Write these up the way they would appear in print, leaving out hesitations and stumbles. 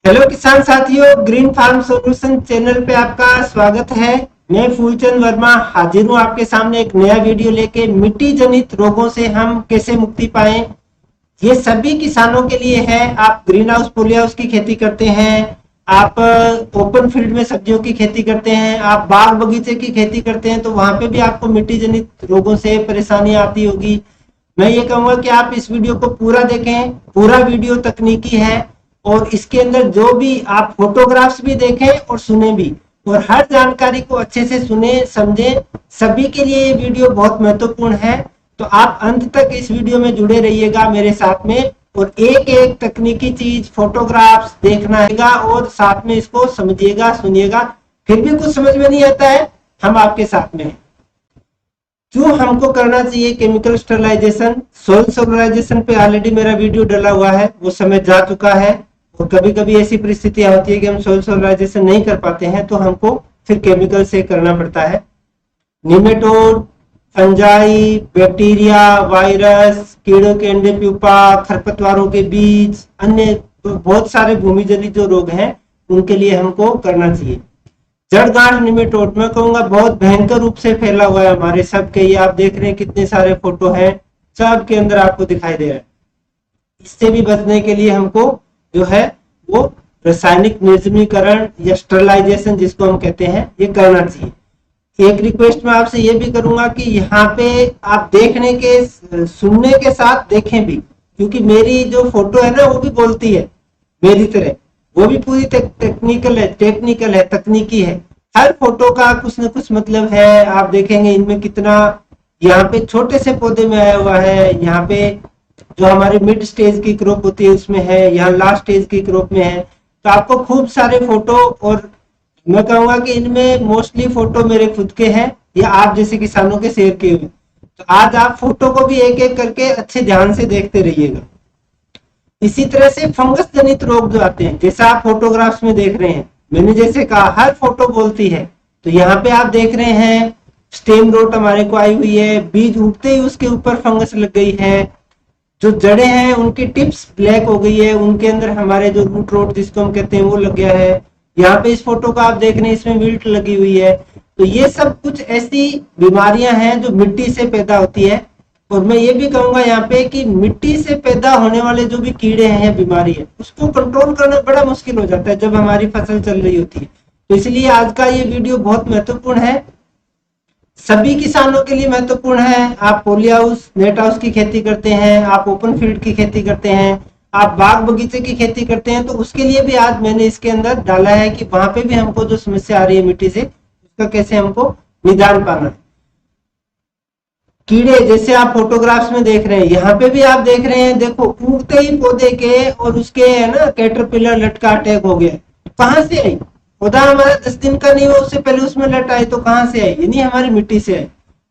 Hello किसान साथियों, green farm solution channel पे आपका स्वागत है। मैं फूलचंद वर्मा हाजिर हूँ आपके सामने एक नया वीडियो लेके। मिट्टी जनित रोगों से हम कैसे मुक्ति पाएं, ये सभी किसानों के लिए है। आप ग्रीन हाउस पॉली हाउस की खेती करते हैं, आप ओपन फील्ड में सब्जियों की खेती करते हैं, आप बाग बगीचे की खेती करते हैं, तो वहां पे भी आपको मिट्टी जनित रोगों से परेशानी आती होगी। मैं ये कहूंगा कि आप इस वीडियो को पूरा देखें। पूरा वीडियो तकनीकी है और इसके अंदर जो भी आप फोटोग्राफ्स भी देखें और सुने भी, और हर जानकारी को अच्छे से सुने समझें। सभी के लिए ये वीडियो बहुत महत्वपूर्ण है, तो आप अंत तक इस वीडियो में जुड़े रहिएगा मेरे साथ में, और एक एक तकनीकी चीज फोटोग्राफ्स देखना है और साथ में इसको समझिएगा सुनिएगा। फिर भी कुछ समझ में नहीं आता है, हम आपके साथ में हैं। क्यों हमको करना चाहिए केमिकल स्टरलाइजेशन, सोइल स्टरलाइजेशन पे ऑलरेडी मेरा वीडियो डला हुआ है, वो समय जा चुका है। और कभी कभी ऐसी परिस्थितियां होती है कि हम सोइल स्टरलाइजेशन नहीं कर पाते हैं, तो हमको फिर केमिकल से करना पड़ता है। निमेटोड, फंजाई, बैक्टीरिया, वायरस, कीड़ों के अंडे प्यूपा, खरपतवारों के बीज, अन्य बहुत सारे भूमि जनित जो रोग हैं उनके लिए हमको करना चाहिए। जड़ गांठ निमेटोड मैं कहूंगा बहुत भयंकर रूप से फैला हुआ है हमारे सबके। ये आप देख रहे हैं कितने सारे फोटो हैं, सब के अंदर आपको दिखाई दे रहा है। इससे भी बचने के लिए हमको जो है वो रासायनिक निर्जमीकरण या स्टरलाइजेशन जिसको हम कहते हैं, ये करना चाहिए। एक रिक्वेस्ट मैं आपसे ये भी करूंगा कि यहाँ पे आप देखने के सुनने के साथ देखें भी, क्योंकि मेरी जो फोटो है ना वो भी बोलती है मेरी तरह, वो भी पूरी टेक्निकल है, तकनीकी है। हर फोटो का कुछ न कुछ मतलब है। आप देखेंगे इनमें कितना, यहाँ पे छोटे से पौधे में आया हुआ है, यहाँ पे जो हमारे मिड स्टेज की क्रॉप होती है उसमें है, यहाँ लास्ट स्टेज की क्रॉप में है। तो आपको खूब सारे फोटो, और मैं कहूंगा कि इनमें मोस्टली फोटो मेरे खुद के हैं या आप जैसे किसानों के शेयर किए हुए। तो आज आप फोटो को भी एक एक करके अच्छे ध्यान से देखते रहिएगा। इसी तरह से फंगस जनित रोग जो आते हैं, जैसा आप फोटोग्राफ्स में देख रहे हैं, मैंने जैसे कहा हर फोटो बोलती है। तो यहाँ पे आप देख रहे हैं स्टेम रोट हमारे को आई हुई है, बीज उगते ही उसके ऊपर फंगस लग गई है। जो जड़ें हैं उनकी टिप्स ब्लैक हो गई है, उनके अंदर हमारे जो रूट रोट जिसको हम कहते हैं वो लग गया है। यहाँ पे इस फोटो को आप देख रहे हैं, इसमें विल्ट लगी हुई है। तो ये सब कुछ ऐसी बीमारियां हैं जो मिट्टी से पैदा होती है। और मैं ये भी कहूंगा यहाँ पे कि मिट्टी से पैदा होने वाले जो भी कीड़े हैं या बीमारी है, उसको कंट्रोल करना बड़ा मुश्किल हो जाता है जब हमारी फसल चल रही होती है। तो इसलिए आज का ये वीडियो बहुत महत्वपूर्ण है, सभी किसानों के लिए महत्वपूर्ण है। आप पॉली हाउस, नेट हाउस की खेती करते हैं, आप ओपन फील्ड की खेती करते हैं, आप बाग बगीचे की खेती करते हैं, तो उसके लिए भी आज मैंने इसके अंदर डाला है कि वहां पे भी हमको जो समस्या आ रही है मिट्टी से, उसका कैसे हमको निदान पाना है। कीड़े जैसे आप फोटोग्राफ्स में देख रहे हैं, यहाँ पे भी आप देख रहे हैं, देखो उगते ही पौधे के और उसके है ना कैटरपिलर लटका अटैक हो गया। कहाँ से आई? पौधा हमारा 10 दिन का नहीं हुआ उससे पहले उसमें लट आई, तो कहाँ से आई? यानी हमारी मिट्टी से आई।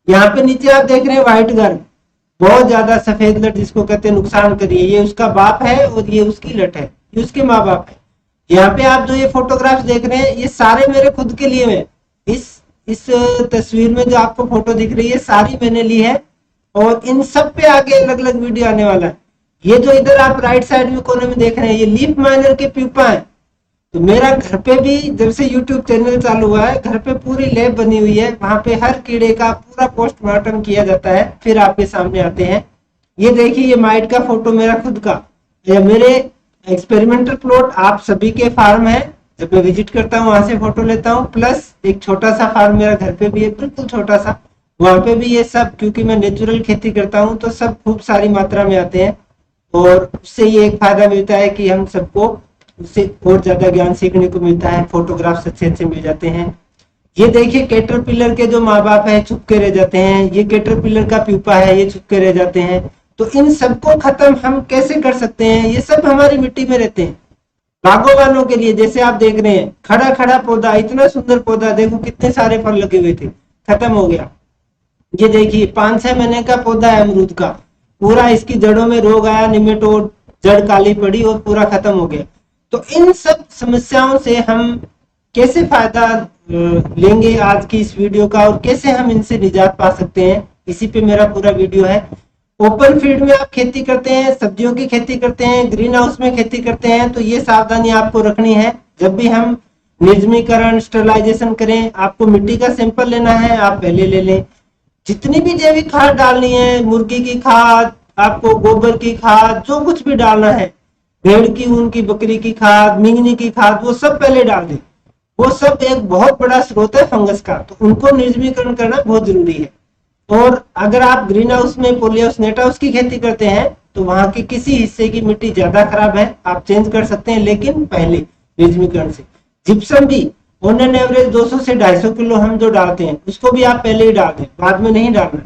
यहाँ पे नीचे आप देख रहे हैं व्हाइट गर्म, बहुत ज्यादा सफेद लट जिसको कहते हैं नुकसान करिए, ये उसका बाप है और ये उसकी लट है, ये उसके माँ बाप है। यहाँ पे आप जो ये फोटोग्राफ्स देख रहे हैं, ये सारे मेरे खुद के लिए हैं। इस तस्वीर में जो आपको फोटो दिख रही है सारी मैंने ली है, और इन सब पे आगे अलग अलग वीडियो आने वाला है। ये जो इधर आप राइट साइड में कोने में देख रहे हैं, ये लीफ माइनर के प्यूपा है। तो मेरा घर पे भी जब से यूट्यूब चैनल चालू हुआ है, घर पे पूरी लैब बनी हुई है, वहां पे हर कीड़े का पूरा पोस्टमार्टम किया जाता है, फिर आपके सामने आते हैं। ये देखिए, ये माइट का फोटो मेरा खुद का, ये मेरे एक्सपेरिमेंटल प्लॉट आप सभी के फार्म है, जब मैं विजिट करता हूँ वहां से फोटो लेता हूँ। प्लस एक छोटा सा फार्म मेरा घर पे भी है, बिल्कुल छोटा सा, वहां पे भी ये सब, क्योंकि मैं नेचुरल खेती करता हूँ तो सब खूब सारी मात्रा में आते हैं। और उससे ये एक फायदा मिलता है कि हम सबको उससे और ज्यादा ज्ञान सीखने को मिलता है, फोटोग्राफ्स अच्छे अच्छे मिल जाते हैं। ये देखिए कैटरपिलर के जो माँ बाप है छुपके रह जाते हैं, ये कैटरपिलर का प्यूपा है, ये छुपके रह जाते हैं। तो इन सबको खत्म हम कैसे कर सकते हैं? ये सब हमारी मिट्टी में रहते हैं। बागवानों के लिए जैसे आप देख रहे हैं, खड़ा खड़ा पौधा, इतना सुंदर पौधा, देखो कितने सारे फल लगे हुए थे, खत्म हो गया। ये देखिए 5-6 महीने का पौधा है अमरूद का, पूरा इसकी जड़ों में रोग आया, निमेटोड, जड़ काली पड़ी और पूरा खत्म हो गया। तो इन सब समस्याओं से हम कैसे फायदा लेंगे आज की इस वीडियो का, और कैसे हम इनसे निजात पा सकते हैं, इसी पे मेरा पूरा वीडियो है। ओपन फील्ड में आप खेती करते हैं, सब्जियों की खेती करते हैं, ग्रीन हाउस में खेती करते हैं, तो ये सावधानी आपको रखनी है। जब भी हम निर्जमीकरण स्टरलाइजेशन करें, आपको मिट्टी का सैंपल लेना है, आप पहले ले लें। जितनी भी जैविक खाद डालनी है, मुर्गी की खाद, आपको गोबर की खाद, जो कुछ भी डालना है, भेड़ की ऊन की, बकरी की खाद, मिंगनी की खाद, वो सब पहले डाल दें। वो सब एक बहुत बड़ा स्रोत है फंगस का, तो उनको निर्जमीकरण करना बहुत जरूरी है। और अगर आप ग्रीन हाउस में पॉलीहाउस नेट हाउस की खेती करते हैं तो वहां के किसी हिस्से की मिट्टी ज्यादा खराब है, आप चेंज कर सकते हैं, लेकिन पहले निर्जमीकरण से। जिप्सम भी ऑन एन एवरेज 200 से 250 किलो हम जो डालते हैं उसको भी आप पहले ही डाल दें, बाद में नहीं डालना।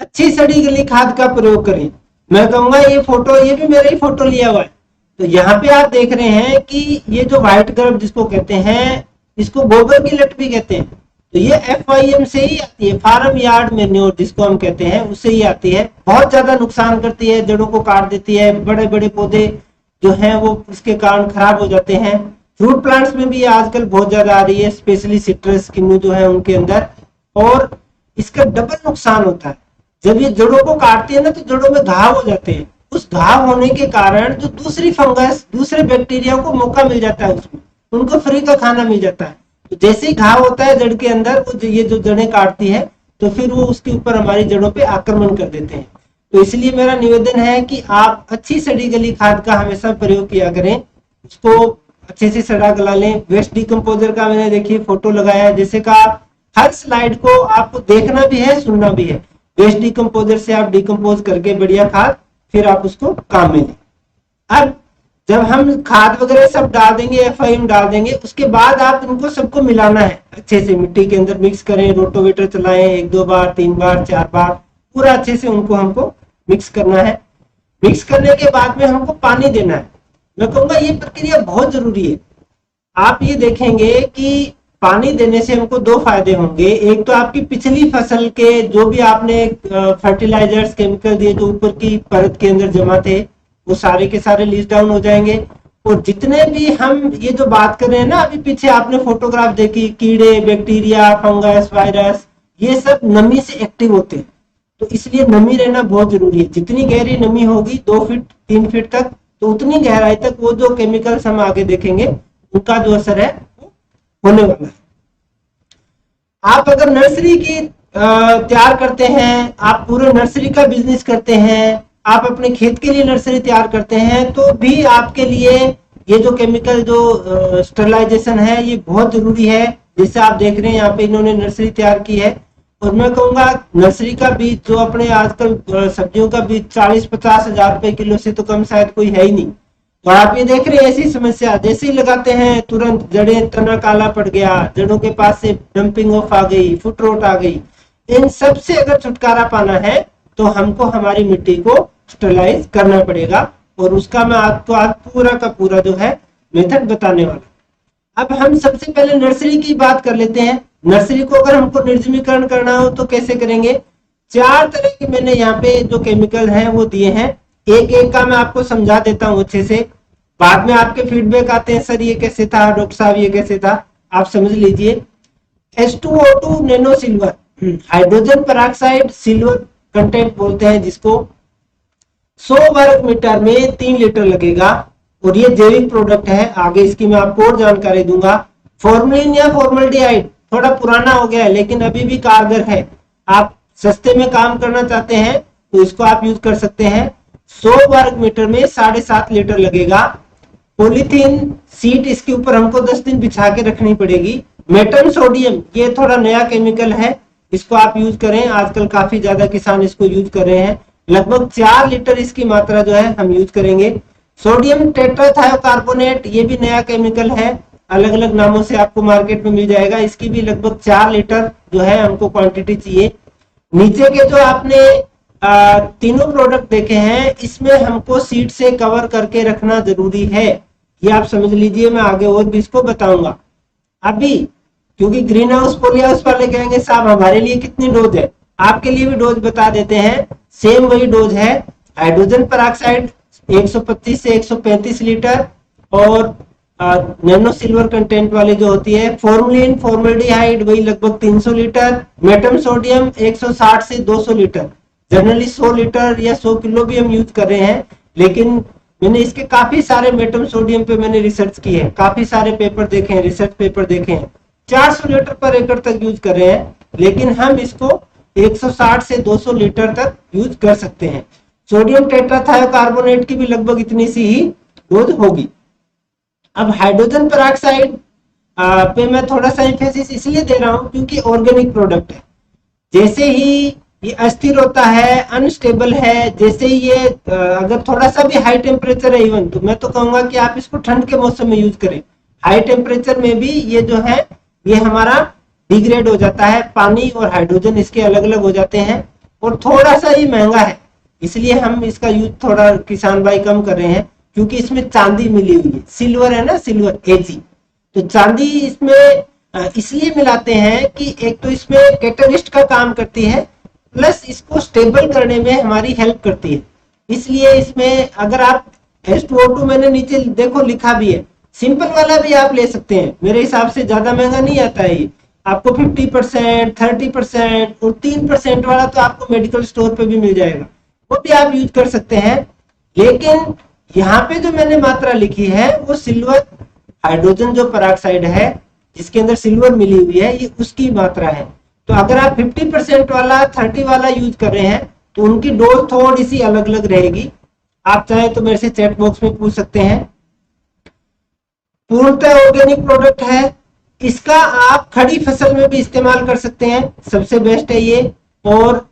अच्छी सड़ी गली खाद का प्रयोग करें। मैं कहूंगा ये फोटो, ये भी मेरा ही फोटो लिया हुआ है, तो यहाँ पे आप देख रहे हैं कि ये जो व्हाइट गर्भ जिसको कहते हैं, इसको गोबर की लट भी कहते हैं, तो ये FYM से ही आती है, फार्म यार्ड मैन्योर जिसको हम कहते हैं, उससे ही आती है। बहुत ज्यादा नुकसान करती है, जड़ों को काट देती है, बड़े बड़े पौधे जो हैं वो इसके कारण खराब हो जाते हैं। फ्रूट प्लांट्स में भी आजकल बहुत ज्यादा आ रही है, स्पेशली सिट्रस किन्नू जो है उनके अंदर। और इसका डबल नुकसान होता है, जब ये जड़ों को काटती है ना तो जड़ों में घाव हो जाते हैं। उस घाव होने के कारण जो दूसरी फंगस, दूसरे बैक्टीरिया को मौका मिल जाता है, उसमें उनको फ्री का खाना मिल जाता है। तो जैसे ही घाव होता है जड़ के अंदर, वो ये जो जड़ें काटती है तो फिर वो उसके ऊपर हमारी जड़ों पे आक्रमण कर देते हैं। तो इसलिए मेरा निवेदन है कि आप अच्छी सड़ी गली खाद का हमेशा प्रयोग किया करें, उसको अच्छे से सड़ा गला लें। वेस्ट डिकम्पोजर का मैंने देखिए फोटो लगाया है, जैसे का हर स्लाइड को आपको देखना भी है, सुनना भी है। वेस्ट डिकम्पोजर से आप डिकम्पोज करके बढ़िया खाद फिर आप उसको काम में लें। अब जब हम खाद वगैरह सब डाल देंगे, FIM डाल देंगे, उसके बाद आप इनको सबको मिलाना है अच्छे से, मिट्टी के अंदर मिक्स करें, रोटोवेटर चलाएं 1-2 बार, 3 बार, 4 बार, पूरा अच्छे से उनको हमको मिक्स करना है। मिक्स करने के बाद में हमको पानी देना है। मैं कहूंगा ये प्रक्रिया बहुत जरूरी है। आप ये देखेंगे कि पानी देने से हमको 2 फायदे होंगे। एक तो आपकी पिछली फसल के जो भी आपने फर्टिलाइजर्स, केमिकल दिए जो ऊपर की परत के अंदर जमा थे, वो सारे के सारे लीच डाउन हो जाएंगे। और जितने भी हम ये जो बात कर रहे हैं ना, अभी पीछे आपने फोटोग्राफ देखी, कीड़े, बैक्टीरिया, फंगस, वायरस, ये सब नमी से एक्टिव होते हैं, तो इसलिए नमी रहना बहुत जरूरी है। जितनी गहरी नमी होगी 2 फीट 3 फीट तक, तो उतनी गहराई तक वो जो केमिकल्स हम आगे देखेंगे उनका जो असर है वो होने वाला है। आप अगर नर्सरी की तैयार करते हैं, आप पूरे नर्सरी का बिजनेस करते हैं, आप अपने खेत के लिए नर्सरी तैयार करते हैं, तो भी आपके लिए ये जो केमिकल जो स्टरलाइजेशन है ये बहुत जरूरी है। जैसे आप देख रहे हैं यहाँ पे इन्होंने नर्सरी तैयार की है, और मैं कहूंगा नर्सरी का बीज जो अपने आजकल सब्जियों का बीज 40-50 हजार रुपए किलो से तो कम शायद कोई है ही नहीं। तो आप ये देख रहे हैं ऐसी समस्या, जैसे ही लगाते हैं तुरंत जड़ें, तना काला पड़ गया, जड़ों के पास से डंपिंग ऑफ आ गई, फुट रोट आ गई। इन सब से अगर छुटकारा पाना है तो हमको हमारी मिट्टी को स्टरलाइज करना पड़ेगा, और उसका मैं आपको आज पूरा का पूरा जो है मेथड बताने वाला। अब हम सबसे पहले नर्सरी की बात कर लेते हैं। नर्सरी को अगर हमको निर्जमीकरण करना हो तो कैसे करेंगे। 4 तरह के मैंने यहाँ पे जो केमिकल हैं वो दिए हैं, एक एक का मैं आपको समझा देता हूँ अच्छे से। बाद में आपके फीडबैक आते हैं, सर ये कैसे था, डॉक्टर साहब ये कैसे था, आप समझ लीजिए। H2O2 nano silver, hydrogen peroxide silver content बोलते हैं जिसको, 100 वर्ग मीटर में 3 लीटर लगेगा, और ये जैविक प्रोडक्ट है। आगे इसकी मैं आपको और जानकारी दूंगा। फॉर्मलिन या फॉर्मल्डिहाइड थोड़ा पुराना हो गया है लेकिन अभी भी कारगर है। आप सस्ते में काम करना चाहते हैं तो इसको आप यूज कर सकते हैं। 100 वर्ग मीटर में 7.5 लीटर लगेगा। पॉलीथीन सीट इसके ऊपर हमको 10 दिन बिछा के रखनी पड़ेगी। मेटम सोडियम, ये थोड़ा नया केमिकल है, इसको आप यूज करें, आजकल काफी ज्यादा किसान इसको यूज कर रहे हैं। लगभग 4 लीटर इसकी मात्रा जो है हम यूज करेंगे। सोडियम टेट्राथायोकार्बोनेट, ये भी नया केमिकल है, अलग अलग नामों से आपको मार्केट में मिल जाएगा। इसकी भी लगभग 4 लीटर जो है हमको क्वांटिटी चाहिए। नीचे के जो आपने तीनों प्रोडक्ट देखे हैं, इसमें हमको सीट से कवर करके रखना जरूरी है, ये आप समझ लीजिए। मैं आगे और भी इसको बताऊंगा। अभी क्योंकि ग्रीन हाउस पॉली हाउस वाले कहेंगे साहब हमारे लिए कितनी डोज है, आपके लिए भी डोज बता देते हैं। सेम वही डोज है। हाइड्रोजन पेरोक्साइड 125 से 135 लीटर, और नैनो सिल्वर कंटेंट वाली जो होती है फॉर्मलिन फॉर्मल्डिहाइड वही लगभग 300 लीटर। मेटम सोडियम 160 से 200 लीटर। जनरली 100 लीटर या 100 किलो भी हम यूज कर रहे हैं, लेकिन मैंने इसके काफी सारे मेटम सोडियम पे मैंने रिसर्च की है, काफी सारे पेपर देखे हैं, रिसर्च पेपर देखे हैं, 400 लीटर पर एकड़ तक यूज कर रहे हैं, लेकिन हम इसको 160 से 200 लीटर तक यूज कर सकते हैं। सोडियम टेट्राथायोकार्बोनेट की भी लगभग इतनी सी ही डोज होगी। अब हाइड्रोजन पेरोक्साइड पे मैं थोड़ा सा एम्फेसिस इसलिए दे रहा हूं क्योंकि ऑर्गेनिक प्रोडक्ट है। जैसे ही ये अस्थिर होता है, अनस्टेबल है, जैसे ही ये अगर थोड़ा सा भी हाई टेम्परेचर है इवन, तो मैं तो कहूंगा कि आप इसको ठंड के मौसम में यूज करें। हाई टेम्परेचर में भी ये जो है ये हमारा डिग्रेड हो जाता है, पानी और हाइड्रोजन इसके अलग अलग हो जाते हैं, और थोड़ा सा ही महंगा है, इसलिए हम इसका यूज थोड़ा किसान भाई कम कर रहे हैं, क्योंकि इसमें चांदी मिली हुई है, सिल्वर है ना, सिल्वर एजी, तो चांदी इसमें इसलिए मिलाते हैं कि एक तो इसमें कैटलिस्ट का काम करती है, प्लस इसको स्टेबल करने में हमारी हेल्प करती है। इसलिए इसमें अगर आप H2O2 मैंने नीचे देखो लिखा भी है, सिंपल वाला भी आप ले सकते हैं, मेरे हिसाब से ज्यादा महंगा नहीं आता है ये, आपको 50%, 30% और 3% वाला तो आपको मेडिकल स्टोर पे भी मिल जाएगा, वो भी आप यूज कर सकते हैं। लेकिन यहाँ पे जो मैंने मात्रा लिखी है वो सिल्वर हाइड्रोजन जो पेरोक्साइड है जिसके अंदर सिल्वर मिली हुई है, ये उसकी मात्रा है। तो अगर आप 50% वाला 30 वाला यूज कर रहे हैं तो उनकी डोज थोड़ी सी अलग अलग रहेगी। आप चाहे तो मेरे से चैट बॉक्स में पूछ सकते हैं। पूर्णतः ऑर्गेनिक प्रोडक्ट है, इसका आप खड़ी फसल में भी इस्तेमाल कर सकते हैं, सबसे बेस्ट है ये। और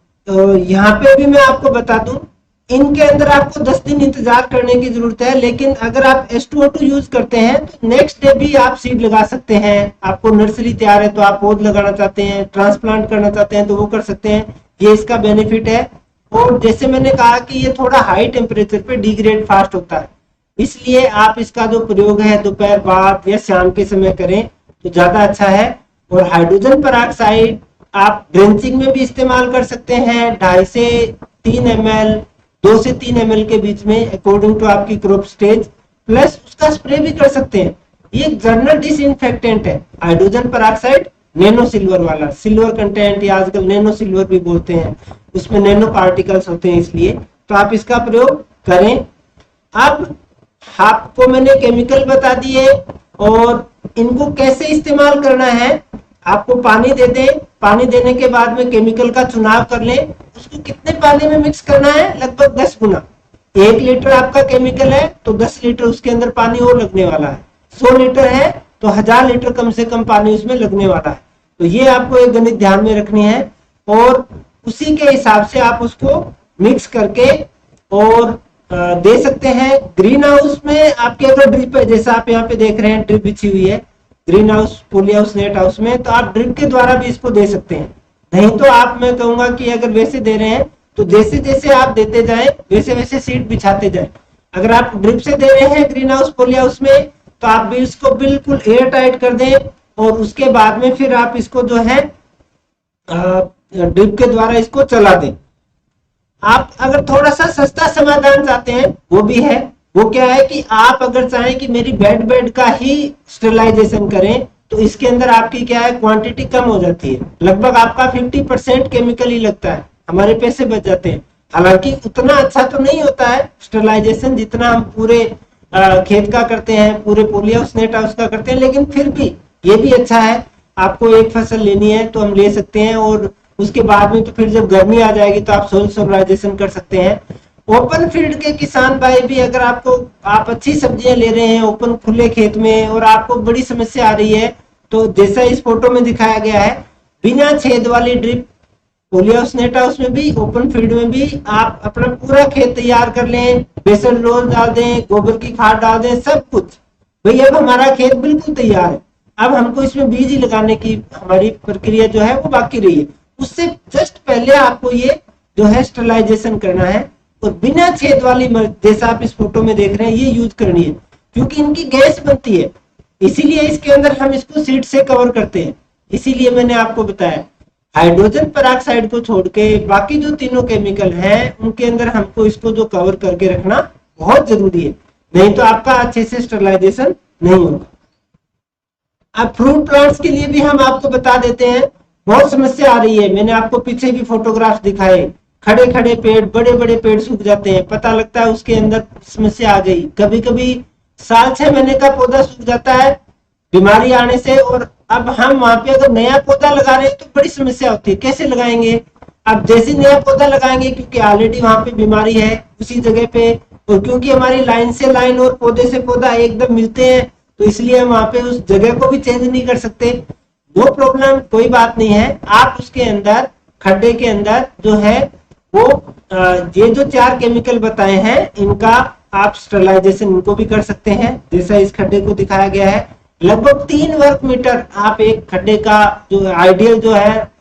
यहाँ पे भी मैं आपको बता दूं, इनके अंदर आपको 10 दिन इंतजार करने की जरूरत है, लेकिन अगर आप H2O2 यूज करते हैं तो नेक्स्ट डे भी आप सीड लगा सकते हैं। आपको नर्सरी तैयार है तो आप पौध लगाना चाहते हैं, ट्रांसप्लांट करना चाहते हैं तो वो कर सकते हैं, ये इसका बेनिफिट है। और जैसे मैंने कहा कि ये थोड़ा हाई टेम्परेचर पे डिग्रेड फास्ट होता है, इसलिए आप इसका जो प्रयोग है दोपहर बाद या शाम के समय करें तो ज्यादा अच्छा है। और हाइड्रोजन पेरोक्साइड आप ड्रेंचिंग में भी इस्तेमाल कर सकते हैं, 2.5 से 3 ml, 2 से 3 ml के बीच में अकॉर्डिंग टू आपकी क्रॉप स्टेज, प्लस उसका स्प्रे भी कर सकते हैं। ये जनरल डिसइंफेक्टेंट है हाइड्रोजन पेरोक्साइड, नैनो सिल्वर वाला, सिल्वर कंटेंट या आजकल नैनो सिल्वर भी बोलते हैं, उसमें नैनो पार्टिकल्स होते हैं, इसलिए तो आप इसका प्रयोग करें। अब आपको मैंने केमिकल बता दिए और इनको कैसे इस्तेमाल करना है। आपको पानी दे दें, पानी देने के बाद में केमिकल का चुनाव कर लें, उसको कितने पानी में मिक्स करना है, लगभग 10 गुना। 1 लीटर आपका केमिकल है तो 10 लीटर उसके अंदर पानी और लगने वाला है, 100 लीटर है तो 1000 लीटर कम से कम पानी उसमें लगने वाला है। तो ये आपको एक गणित ध्यान में रखनी है और उसी के हिसाब से आप उसको मिक्स करके और दे सकते हैं। ग्रीन हाउस में आपके अगर ड्रिप है, जैसा आप यहाँ पे देख रहे हैं ड्रिप बिछी हुई है green house, poly house, net house में, तो आप ड्रिप के द्वारा भी इसको दे सकते हैं। नहीं तो आप, मैं कहूंगा कि अगर वैसे दे रहे हैं तो जैसे जैसे आप देते जाए वैसे वैसे सीड बिछाते जाए। अगर आप ड्रिप से दे रहे हैं ग्रीन हाउस, पॉली हाउस में, तो आप भी इसको बिल्कुल एयर टाइट कर दें और उसके बाद में फिर आप इसको जो है ड्रिप के द्वारा इसको चला दें। आप अगर थोड़ा सा सस्ता समाधान चाहते हैं वो भी है, वो क्या है कि आप अगर चाहें कि मेरी बेड का ही स्टेरिलाइजेशन करें तो इसके अंदर आपकी क्या है क्वांटिटी कम हो जाती है, लगभग आपका 50% केमिकल ही लगता है, हमारे पैसे बच जाते हैं। हालांकि उतना अच्छा तो नहीं होता है स्टेरिलाइजेशन जितना हम पूरे खेत का करते हैं, पूरे पॉली हाउस, नेट हाउस का करते हैं, लेकिन फिर भी ये भी अच्छा है। आपको एक फसल लेनी है तो हम ले सकते हैं और उसके बाद में तो फिर जब गर्मी आ जाएगी तो आप सोइल स्टेबलाइजेशन कर सकते हैं। ओपन फील्ड के किसान भाई भी, अगर आप अच्छी सब्जियां ले रहे हैं ओपन खुले खेत में और आपको बड़ी समस्या आ रही है, तो जैसा इस फोटो में दिखाया गया है, बिना छेद वाली drip poly house, net house में भी, ओपन फील्ड में भी आप अपना पूरा खेत तैयार कर लें, बेसल रोज डाल दें, गोबर की खाद डाल दें, सब कुछ भाई अब हमारा खेत बिल्कुल तैयार है। अब हमको इसमें बीज ही लगाने की हमारी प्रक्रिया जो है वो बाकी रही है, उससे जस्ट पहले आपको ये जो है स्टेरिलाइजेशन करना है और बिना छेद वाली, जैसा आप इस फोटो में देख रहे हैं, ये यूज करनी है क्योंकि इनकी गैस बनती है, इसीलिए इसके अंदर हम इसको सीड से कवर करते हैं। इसीलिए मैंने आपको बताया हाइड्रोजन पेरोक्साइड को छोड़ के बाकी जो तीनों केमिकल हैं उनके अंदर हमको इसको जो कवर करके रखना बहुत जरूरी है, नहीं तो आपका अच्छे से स्टेरिलाइजेशन नहीं होगा। अब फ्रूट प्लांट्स के लिए भी हम आपको बता देते हैं, बहुत समस्या आ रही है, मैंने आपको पीछे भी फोटोग्राफ दिखाए, खड़े खड़े पेड़, बड़े बड़े पेड़ सूख जाते हैं, पता लगता है उसके अंदर समस्या आ गई। कभी कभी साल 6 महीने का पौधा सूख जाता है बीमारी आने से, और अब हम वहां पे अगर नया पौधा लगा रहे हैं तो बड़ी समस्या होती है, कैसे लगाएंगे। अब जैसे नया पौधा लगाएंगे, क्योंकि ऑलरेडी वहां पे बीमारी है उसी जगह पे, और क्योंकि हमारी लाइन से लाइन और पौधे से पौधा एकदम मिलते हैं, तो इसलिए हम वहां पे उस जगह को भी चेंज नहीं कर सकते। वो प्रॉब्लम कोई बात नहीं है, आप उसके अंदर खड्डे के अंदर जो है वो ये जो 4 केमिकल बताए हैं इनका आप स्टरलाइजेशन इनको भी कर सकते हैं, जैसा इस खड्डे को दिखाया गया है। लगभग 3 वर्ग मीटर आप एक खड्डे का जो आइडियल जो है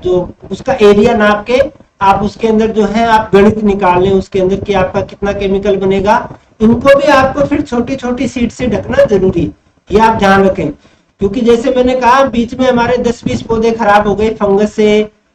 जो उसका एरिया नाप के आप उसके अंदर जो है आप गणित निकाल लें उसके अंदर कि आपका कितना केमिकल बनेगा। इनको भी आपको फिर छोटी छोटी सीट से ढकना जरूरी है, ये आप ध्यान रखें। क्योंकि जैसे मैंने कहा बीच में हमारे 10-20 पौधे खराब हो गए फंगस से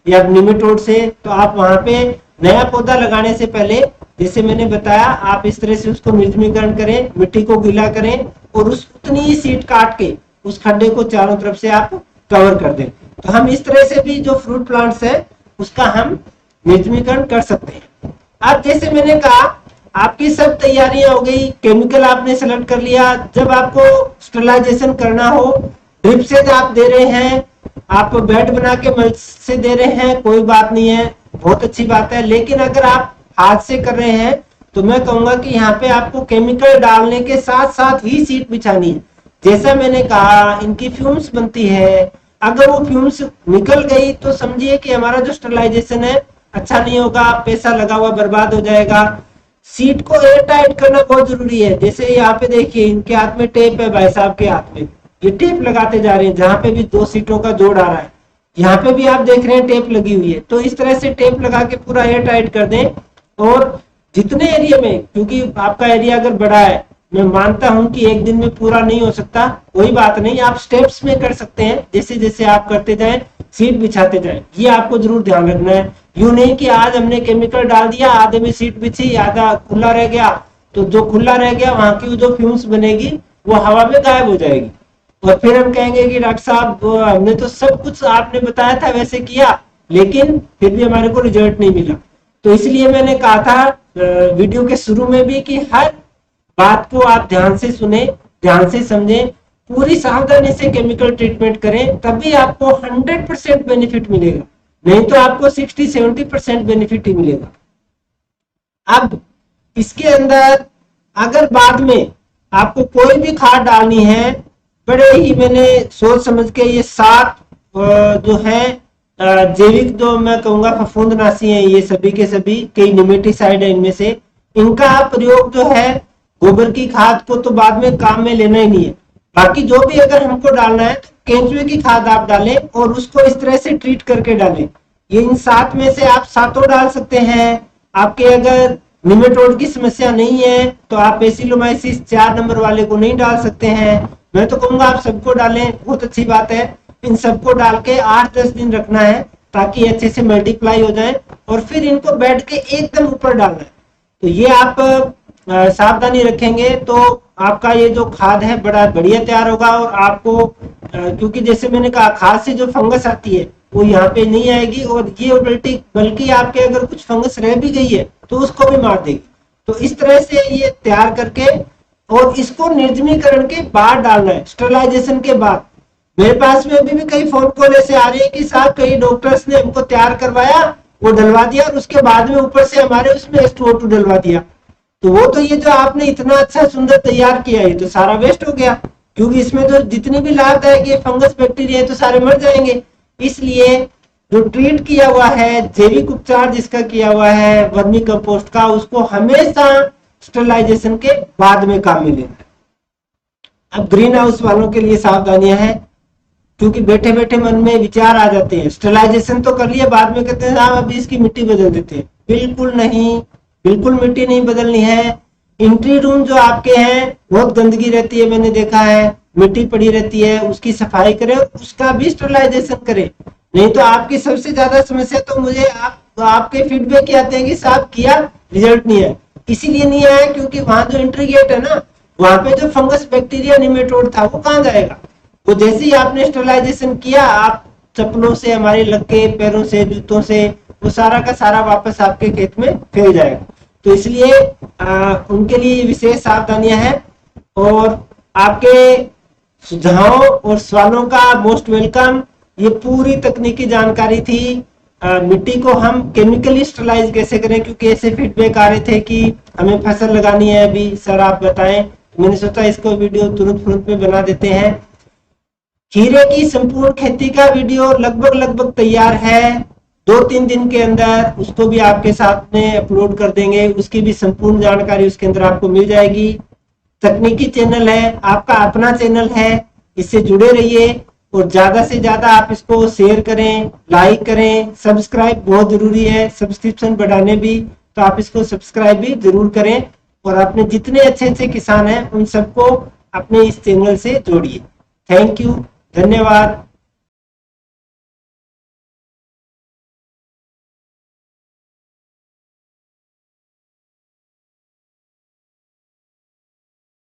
या निमेटोड से, तो आप वहां पे नया पौधा लगाने से पहले जैसे मैंने बताया आप इस तरह से उसको निर्जमीकरण करें, मिट्टी को गीला करें और उस उतनी ही सीट काट के उस खड्डे को चारों तरफ से आप कवर कर दें। तो हम इस तरह से भी जो फ्रूट प्लांट्स है उसका हम निर्जमीकरण कर सकते हैं। अब जैसे मैंने कहा आपकी सब तैयारियां हो गई, केमिकल आपने सेलेक्ट कर लिया। जब आपको स्टरलाइजेशन करना हो, ड्रिप से आप दे रहे हैं, आप बेड बना के मल्च से दे रहे हैं, कोई बात नहीं है, बहुत अच्छी बात है। लेकिन अगर आप हाथ से कर रहे हैं तो मैं कहूंगा कि यहाँ पे आपको केमिकल डालने के साथ साथ ही सीट बिछानी है। जैसा मैंने कहा इनकी फ्यूम्स बनती है, अगर वो फ्यूम्स निकल गई तो समझिए कि हमारा जो स्टरलाइजेशन है अच्छा नहीं होगा, पैसा लगा हुआ बर्बाद हो जाएगा। सीट को एयर टाइट करना बहुत जरूरी है। जैसे यहाँ पे देखिए इनके हाथ में टेप है, भाई साहब के हाथ में ये टेप लगाते जा रहे हैं, जहां पे भी 2 सीटों का जोड़ आ रहा है यहाँ पे भी आप देख रहे हैं टेप लगी हुई है। तो इस तरह से टेप लगा के पूरा एयर टाइट कर दें। और जितने एरिया में, क्योंकि आपका एरिया अगर बड़ा है, मैं मानता हूं कि एक दिन में पूरा नहीं हो सकता, कोई बात नहीं, आप स्टेप्स में कर सकते हैं। जैसे जैसे आप करते जाएं सीट बिछाते जाएं, ये आपको जरूर ध्यान रखना है। यूं नहीं कि आज हमने केमिकल डाल दिया, आधे में सीट बिछी, आधा खुला रह गया, तो जो खुला रह गया वहां की जो फ्यूम्स बनेगी वो हवा में गायब हो जाएगी, और फिर हम कहेंगे कि डॉक्टर साहब हमने तो सब कुछ आपने बताया था वैसे किया, लेकिन फिर भी हमारे को रिजल्ट नहीं मिला। तो इसलिए मैंने कहा था वीडियो के शुरू में भी कि हर बात को आप ध्यान से सुने, ध्यान से समझें, पूरी सावधानी से केमिकल ट्रीटमेंट करें, तभी आपको 100% बेनिफिट मिलेगा, नहीं तो आपको 60-70% बेनिफिट ही मिलेगा। अब इसके अंदर अगर बाद में आपको कोई भी खाद डालनी है, बड़े ही मैंने सोच समझ के ये 7 जो है जैविक जो मैं कहूंगा फफूंदनाशी हैं, ये सभी के सभी कई निमेटिसाइड है इनमें से, इनका प्रयोग जो है गोबर की खाद को तो बाद में काम में लेना ही नहीं है। बाकी जो भी अगर हमको डालना है तो केंचुए की खाद आप डालें और उसको इस तरह से ट्रीट करके डालें। ये इन 7 में से आप 7 डाल सकते हैं। आपके अगर निमेटोड की समस्या नहीं है तो आप बेसिलोमाइसिस 4 नंबर वाले को नहीं डाल सकते हैं। मैं तो कहूंगा आप सबको डालें, बहुत अच्छी बात है। इन सबको डाल के 8-10 दिन रखना है ताकि अच्छे से मल्टीप्लाई हो जाए, और फिर इनको बेड के एकदम ऊपर डालना है। तो ये आप सावधानी रखेंगे तो आपका ये जो खाद है बड़ा बढ़िया तैयार होगा। और आपको क्योंकि जैसे मैंने कहा खाद से जो फंगस आती है वो यहाँ पे नहीं आएगी, और ये बल्कि आपके अगर कुछ फंगस रह भी गई है तो उसको भी मार देगी। तो इस तरह से ये तैयार करके और इसको निर्जमीकरण के बाद डालना है, स्टरलाइजेशन के बाद। मेरे पास में अभी भी कई फोन कॉल ऐसे आ रहे हैं कि साहब कई डॉक्टर्स ने हमको तैयार करवाया, वो डलवा दिया और उसके बाद में ऊपर से हमारे उसमें H2O2 डलवा दिया, तो वो तो ये जो आपने इतना अच्छा सुंदर तैयार किया है तो सारा वेस्ट हो गया, क्योंकि इसमें जो जितनी भी लाभदायक ये फंगस बैक्टीरिया है तो सारे मर जाएंगे। इसलिए जो ट्रीट किया हुआ है, जैविक उपचार जिसका किया हुआ है वर्मी कंपोस्ट का, उसको हमेशा स्टरलाइजेशन के बाद में काम में लेना है। अब ग्रीन हाउस वालों के लिए सावधानियां हैं, क्योंकि बैठे बैठे मन में विचार आ जाते हैं, स्टरलाइजेशन तो कर लिया, बाद में कहते हैं आप अभी इसकी मिट्टी बदल देते हैं। बिल्कुल नहीं, बिल्कुल मिट्टी नहीं बदलनी है। एंट्री रूम जो आपके हैं बहुत गंदगी रहती है, मैंने देखा है, मिट्टी पड़ी रहती है, उसकी सफाई करें, उसका भी स्टरलाइजेशन करें। नहीं तो आपकी सबसे ज्यादा समस्या तो मुझे आपके फीडबैक आते हैं कि साहब किया रिजल्ट नहीं है। इसीलिए नहीं आया क्योंकि वहां जो एंट्री गेट है ना, वहां पे जो फंगस बैक्टीरिया निमेटोड था वो कहाँ जाएगा। वो जैसे ही आपने स्टरलाइजेशन किया, आप चप्पलों से हमारे लग के पैरों से जूतों से वो सारा का सारा वापस आपके खेत में फैल जाएगा। तो इसलिए उनके लिए विशेष सावधानियां हैं। और आपके सुझावों और सवालों का मोस्ट वेलकम। ये पूरी तकनीकी जानकारी थी। मिट्टी को हम केमिकली स्टरलाइज कैसे करें, क्योंकि ऐसे फीडबैक आ रहे थे कि हमें फसल लगानी है अभी सर आप बताएं। मैंने सोचा इसको वीडियो तुरंत में बना देते हैं। खीरे की संपूर्ण खेती का वीडियो लगभग तैयार है। 2-3 दिन के अंदर उसको भी आपके साथ में अपलोड कर देंगे। उसकी भी संपूर्ण जानकारी उसके अंदर आपको मिल जाएगी। तकनीकी चैनल है, आपका अपना चैनल है, इससे जुड़े रहिए और ज्यादा से ज्यादा आप इसको शेयर करें, लाइक करें। सब्सक्राइब बहुत जरूरी है, सब्सक्रिप्शन बढ़ाने भी, तो आप इसको सब्सक्राइब भी जरूर करें और अपने जितने अच्छे किसान हैं उन सबको अपने इस चैनल से जोड़िए। थैंक यू, धन्यवाद।